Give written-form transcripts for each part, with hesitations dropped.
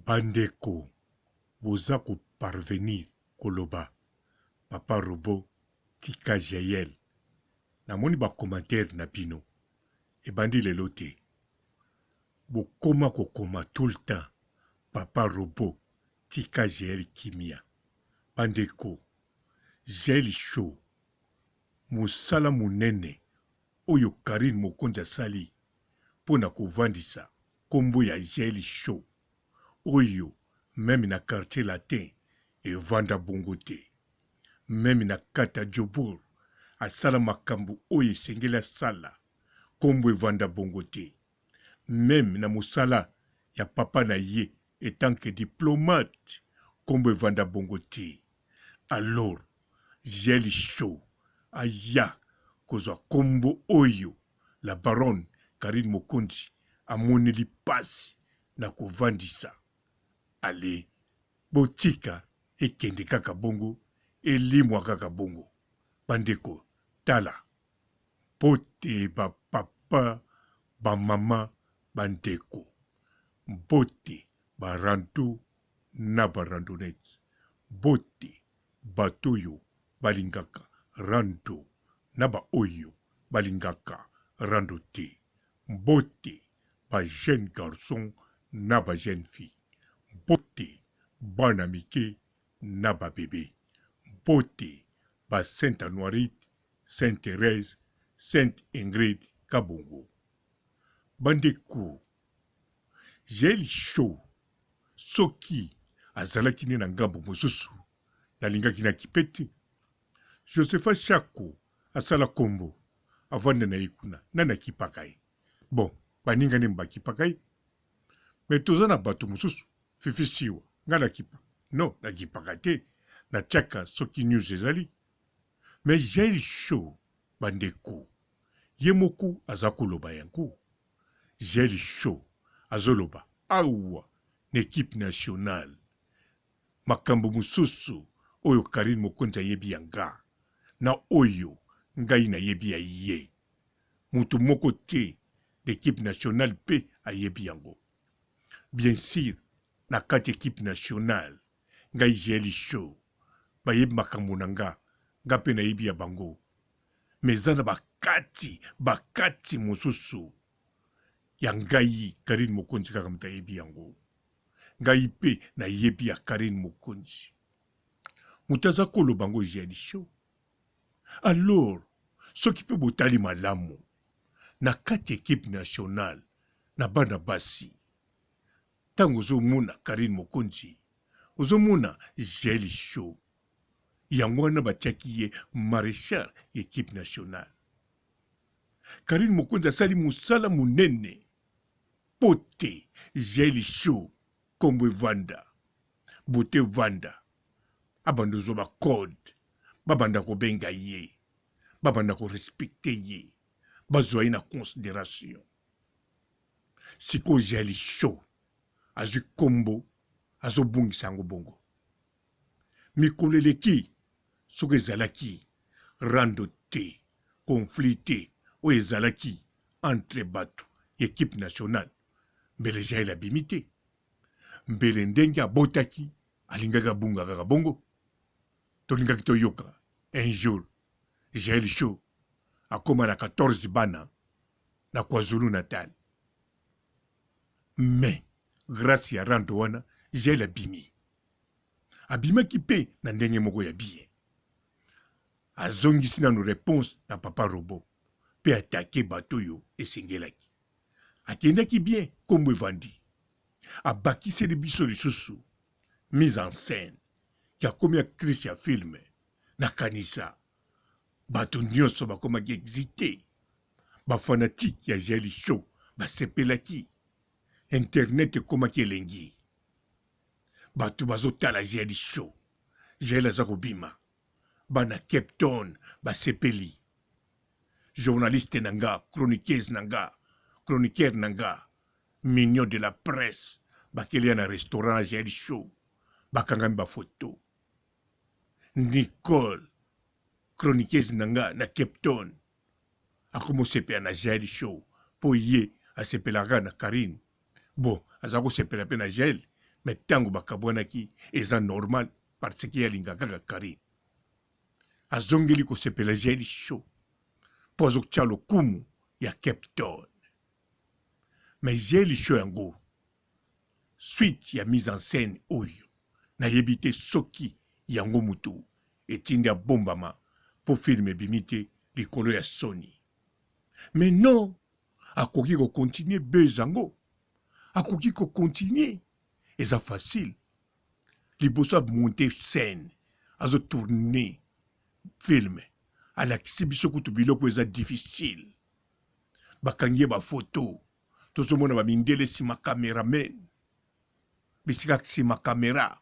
Bandeko, boza ko parvenir koloba. Papa Robo, tika Jael. Namoni ba commentaire na bino. E bandi lelo te. Bokoma kokoma tout le temps. Papa Robo, tika Jael kimia. Bandeko, Jael show. Musala munene. Oyo Karine Mokonza sali. Pona kovandisa. Kombo ya Jael show. Oyo, même na quartier latin. E vanda bongo te. Même na kata Djobur. Asala makambu oyo esengeli sala. Kombo evanda bongo te. Même na musala ya papa na ye etant que diplomate. Kombo evanda bongo te. Alors, Jael show. Aya kozwa kombo oyo. La baronne Karine Mokonzi amoneli pasi na kovandisa. Ale, botika ekende kaka bongo. Elimwa kaka bongo. Bandeko, tala. Bote ba papa, ba mama, bandeko. Bote ba randu na ba randonnet. Bote batoyo balingaka rando na ba oyo balingaka rando te. Bote ba jeune garçon na ba jeune fille. Bote bana mike na ba bébé. Bote ba Sainte Anoirite, Sainte Thérèse, Sainte Ingrid Kabongo. Bandeko, Jael show. Soki azalaki ne na ngambo mosusu nalingaki na kipeti. Josepha Chako asala kombo avanda na ikuna na kipakai. Bon, baninga ne mbakipakai. Mais toza na bato mosusu fifisiwa nga na kipa. Non, na kipaka te. Na tchaka soki news ezali. Mais Jael show bandeko. Yemoku azakoloba yanku. Jael show azoloba awa n'équipe nationale. Makambo mususu oyo Karine Mokonzi yebi yanga. Na oyo ngai na yebi ya ye. Mutu moko te l'équipe nationale pe ayebi yango. Bien sûr, na kati équipe nationale. Ngai Jael show. Bayebi makambo na nga pe na yebi ya bango. Mezana bakati mosusu. Ya ngai Karine Mokonzi kaka muta yebi yango. Ngai pe na yebi ya Karine Mokonzi. Mutaza kolo bango Jael show. Alors, soki pe botali malamu. Na kati équipe nationale. Na bana basi. Tango ozomona Karine Mokonzi. Ozomona Jael show. Yango wana batiaki ye maréchal équipe nationale. Karine Mokonzi asali musala munene. Pote Jael show. Kombo evanda. Bote vanda. Abandozo ba code. Babanda ko benga ye. Babanda ko respecte ye. Bazwa ye na considération. Siko Jael show. Azu kombo. Azo bungi sango bongo. Mikoleleki. Soki ezalaki rando te, conflit te, o ezalaki entre bato, équipe nationale, mbele Jael abimi te. Mbele ndenge abotaki, alingaka bunga kaka bongo. Tolingaki toyoka, un jour, Jael show, akoma na 14 bana, na KwaZulu Natal. Mais, grâce ya rando wana, Jael abimi. Abimaki pe na ndenge moko ya bien. Azongisi na no réponse na Papa Robo. Pe attaqué bato yo esengelaki. Akendaki bien kombo evandi. Abakiseli biso lisusu. Mise en scène. Kia komi actrice ya film. Na kanisa. Bato nyonso bakomaki excité. Ba fanatique ya Jael show. Basepelaki. Internet ekomaki elengi. Bato bazotala Jael show. Jael aza kobima. Bana Cape Town, basepeli. Journaliste nanga, chroniqueuse nanga, chroniqueur nanga, mignon de la presse, bakelia na restaurant Jael show, bakangami ba photo. Nicole, chroniqueuse nanga na Cape Town, akomo sepela na Jael show, po ye asepelaka na Karine. Bon, azako sepela pe na Jael, me ntango bakabwanaki eza normal parce que alinga kaka Karine azongeli kosepela Jeli Show mpo azokutya lokumu ya Cape Town. Me Jeli Show yango suite ya mise en scène oyo nayebi te soki yango mutu etindi abombama mpo filme ebimi te likolo ya Sony. Mais non, akoki kokontinue buzz yango, akoki kokontinue, eza facile. Liboso amonte scène, azotourne filme, alakisi biso kutu biloko eza difficile. Bakangi ye bafoto, tozomona bamindele sima cameraman, bisika sima kamera,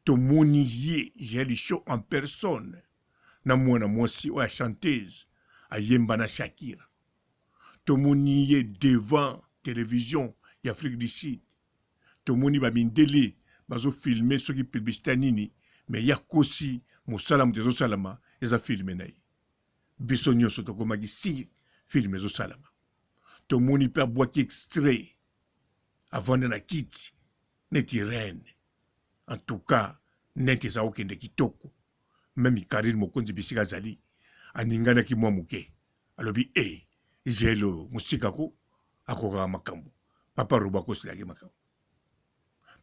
tomoni ye Jeli Show en personne, na mwana mwasi oya chanteuse, ayemba na Shakira. Tomoni ye devant télévision ya Afrique du Sud. Tomoni bamindele bazo filmer soki publicité nini, mais ya kosi mosala mutezo salama eza filme na ye. Biso nyonso tokomaki si filme ezo salama. Tomoni pe abwaki extrait avanda na kiti neti reine. En tout cas, neti eza okende kitoko. Même Karine mokonzi bisika zali aninganaki mwa muke. Alobi Jelo musika ko akoka makambo. Papa Robo akosilaki makambo.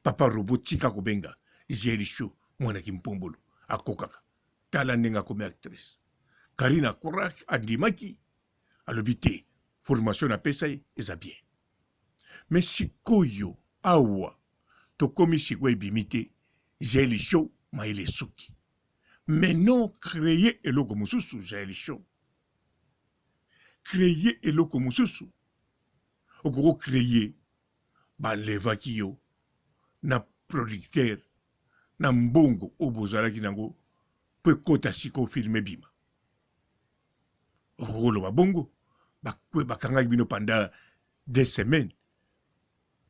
Papa Robo tika kobenga Jeli Show mwana kimpombolo akokaka. Tala nenga comme actrice. Karina Korak andimaki alobi te formation na pesa eza bien. Mais sikoyo awa tokomi sikoyo ebimite Jeli Show maile soki. Mais non créer eloko mususu Jeli Show. Créer eloko mususu. Okoko créer balevaki yo na producteur na mbongo obozalaki nango pe kota siko filme bima. Okoko loba bongo bakangaki bino pendant 2 semaines.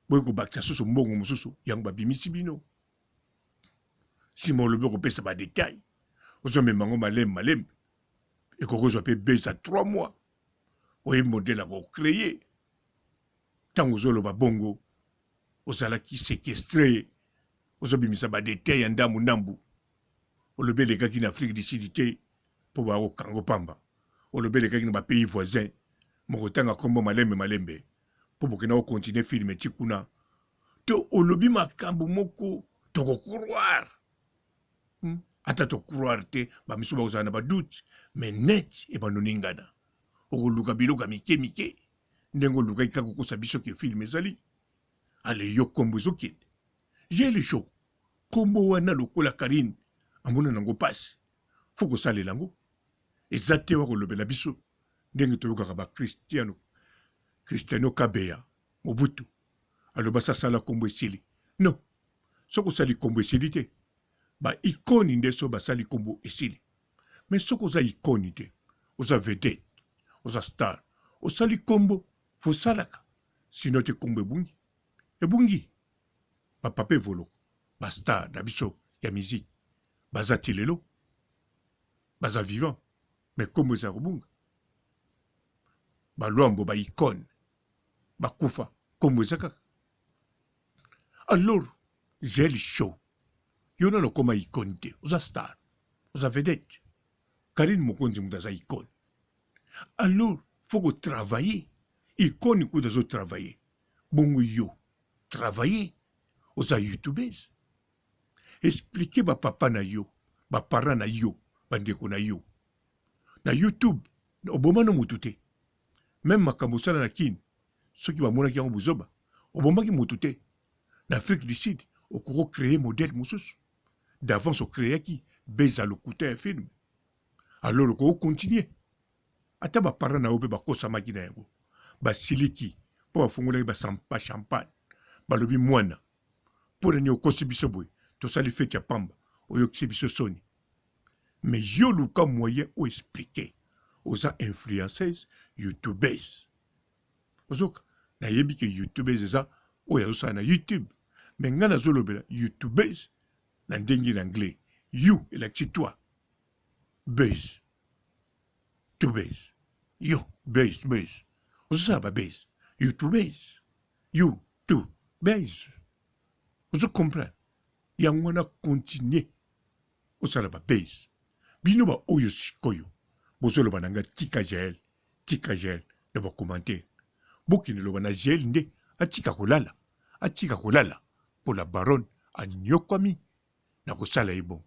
Boyko bakisa susu mbongo mususu yango babimisi bino. Sima olobi kopesa ba détail. Ozomemango malembe. Ekoko zo pe beza 3 mois. Oye modèle à créer. Tant aux oloba bongo, aux alaki séquestré, aux obimisa ba détail en damu nambu. Olobe les gars qui n'Afrique du Sud pour voir au Congo Pamba. Olobe les gars qui n'ont pas pays voisin, Mokotanga Kombo malembe, pour Bokena continuer filmer Tikuna. To olobi makambu moko, toko croire. Ata to croire te, ba misuba uzana ba doute, mais net et banoningana. Okoluka biloka mike ndengo luka ikaku kosa biso ke film ezali ale yo kombo ezokende Jeli Show kombo wana lokola Karine amona nango pasi foko sale lango ezate wa kolobela biso ndenge toyokaka ba Cristiano Kabeya Mobutu aloba sala kombo esili non soko sali kombo esili te ba ikoni ndeso basali kombo esili mais soko za ikoni te oza vedette oza star osali kombo fo salaka sino te kombo ebungi bapapa evoloko bastar na biso ya musique baza ti lelo baza vivant mais kombo eza kobunga balwambo baikone bakufa kombo eza kaka. Alors Jeli Show yo nano koma ikone te oza star oza vedette Karine mokonzi mutu aza ikone. Alors faut que travailler ikone kuda zo travailler bongo yo travailler oza youtubers expliquer ba papa na yo ba parents na yo bandeko na yo na YouTube oboma no mutu te même makambo sala na kini soki bamonaki yango buzoba obomaki mutu te na Afrique du Sud okoko créer modèle mususu d'avance okréaki beza lokuta ya film alors okoko continuer ata ba parents na yo pe bakosamaki na yango basiliki po bafungolaki basampa champagne balobi mwana mpo nani okosi biso boye tosali fete ya pamba oyokisi biso soni mais yo luka moyen oexplike oza influenceuse youtubeuse ozoka nayebi ke youtubeuse eza oyo azosala na YouTube mais ngai nazolobela youtubeuse na ndenge na anglais you elakisi toi base to base yo base ozosala ba base youtubers you to base Vous comprenez? Yangwana continue au salaba base. Bino ba oyo sikoyo. Bozolo bananga tika gel de ba commentaire. Bokine lo bana gel nde atika kolala pour la baronne a nyokwami na kosala ebon.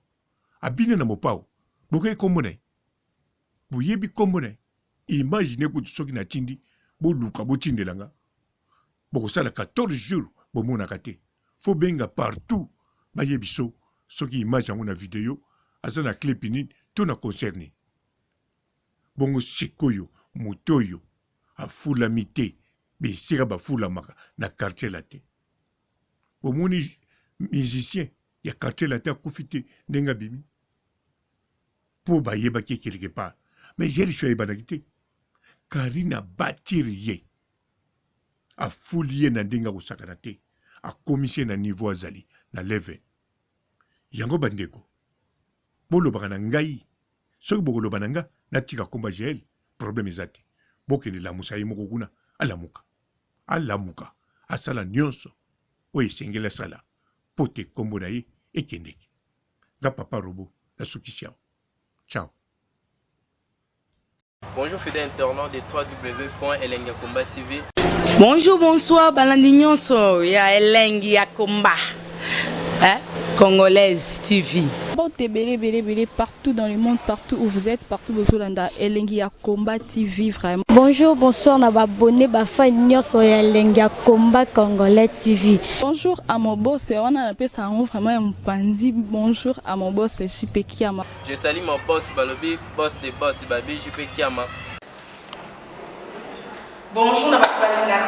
Abine na mopao. Boke komone. Boyebi komone. Imaginez que soki na tindi bo luka bo tindelanga. Boko sala 14 jours bo mona kate. Faut benga partout. Bayebiso soki image yango na vidéo asa na clip ni to na concerné. Bongo sikoyo motoyo afula mite be sika ba fula maka na quartier laté. Bomoni musicien ya quartier laté akufite ndenga bimi. Po bayeba ki quelque part. Mais j'ai le choix banagité. Karina batiriye a foulier na ndinga kusakana te a komisie na niveau azali na leve yango bandeko bolo bakana ngai soki bokolo bananga natika komba gel problème ezate bokene la musayi moko kuna alamuka asala nyonso o esengela sala pote kombo na ye ekendeki nga papa robo na sukisiao. Ciao. Bonjour fidèles internautes de www.elengiakomba TV. Bonjour, bonsoir, Balandinionso, ya Elengi Yakomba, Congolaise TV. Belé, partout dans le monde, partout où vous êtes, partout où vous êtes, Elengi Yakomba TV, vraiment. Bonjour, bonsoir, na abonné, bafa nyonso ya Elengi Yakomba Congolais TV. Bonjour à mon boss, on a appelé ça vraiment un pandi. Bonjour à mon boss, JP Kiama. Je salue mon boss Balobi, boss des boss Babi, JP Kiama. Bonjour, na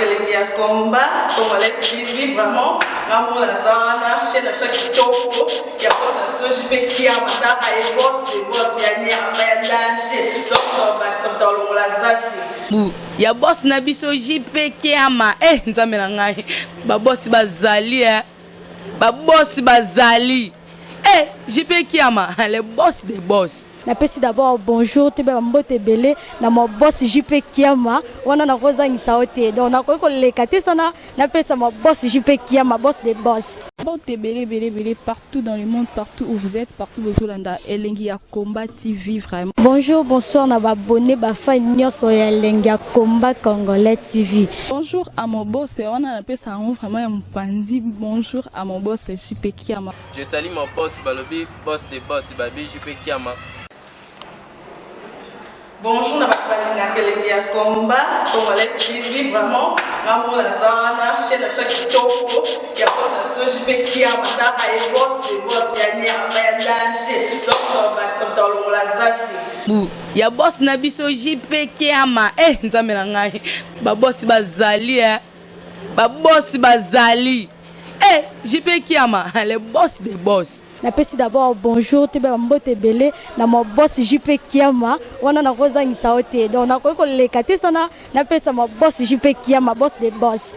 Elengi Yakomba Congolais TV, vraiment. Maman la zana, chaîne de chaque topo, il y a boss de JP Kiama, et boss des boss, il y a un danger. Donc, on va s'entendre la zaki. Ya boss na biso JP Kiama, nzambe na ngai. Ba boss bazali ba boss bazali. JP Kiama, le boss des boss. Napesi d'abord bonjour te ba mbote belé na mo boss JP Kiama wana na kozangisa ote donc na ko lekate sana napesa mo boss JP Kiama boss des boss. Belé, partout dans le monde, partout où vous êtes, partout où vous êtes, Elengi Yakomba TV, vraiment. Bonjour, bonsoir, na abonné, bafa nyonso ya Elengi Yakomba Congolais TV. Bonjour à mon boss, on a appelé ça vraiment un pandi. Bonjour à mon boss, JP Kiama. Je salue mon boss Balobi, boss des boss Babi, JP Kiama. Bonjour, na Elengi Yakomba Congolais TV, vraiment. Maman la zana, chaîne de chaque topo, il y a boss de JP Kiama, et boss des boss, il y a un danger. Donc, on va s'entendre la zaki. Ya boss na biso JP Kiama, nzambe na ngai. Ba boss bazali ba boss bazali. JP Kiama, le boss des boss. Napesi d'abord bonjour te ba mbote belé na mo boss JP Kiama wana na kozangisa ote donc na ko lekate sana napesa mo boss JP Kiama boss des boss.